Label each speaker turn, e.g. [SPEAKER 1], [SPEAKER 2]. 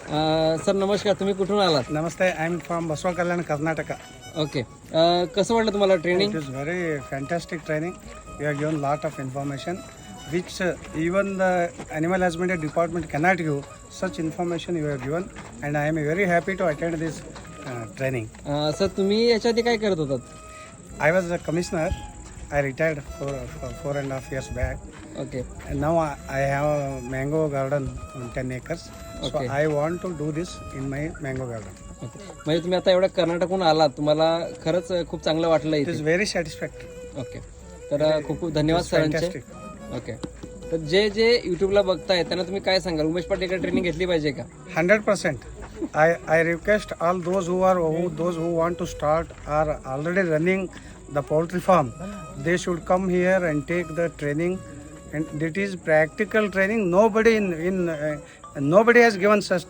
[SPEAKER 1] Sir नमस्कार, तुम्ही कुठून आलात?
[SPEAKER 2] Namaste, I am from Baswa Kalyan, Karnataka.
[SPEAKER 1] Okay. कसं वाटलं तुम्हाला training?
[SPEAKER 2] It is very fantastic training. We are given lot of information which even the animal husbandry department cannot give. Such information you have given, and I am very happy to attend this training.
[SPEAKER 1] Sir तुम्ही याच्या आधी काय करत होतात?
[SPEAKER 2] I was a commissioner. I retired for 4.5 years back,
[SPEAKER 1] okay.
[SPEAKER 2] and now I have a mango garden on 10 acres. So
[SPEAKER 1] Okay.
[SPEAKER 2] I want to do this in my mango garden.
[SPEAKER 1] Okay. म्हणजे तुम्ही आता एवढ्या कर्नाटकहून आलात, तुम्हाला खरंच खूप चांगलं वाटलं
[SPEAKER 2] It is
[SPEAKER 1] इथे.
[SPEAKER 2] very satisfactory.
[SPEAKER 1] ओके. तर खूप खूप धन्यवाद सरांचे.
[SPEAKER 2] Fantastic.
[SPEAKER 1] ओके. तर जे युट्यूबला बघताय त्यांना तुम्ही काय सांगाल? उमेश पाटील ट्रेनिंग घेतली पाहिजे का?
[SPEAKER 2] 100%. I request all those who want to start or already running the poultry farm, they should come here and take the training, and it is practical training. Nobody has given such training.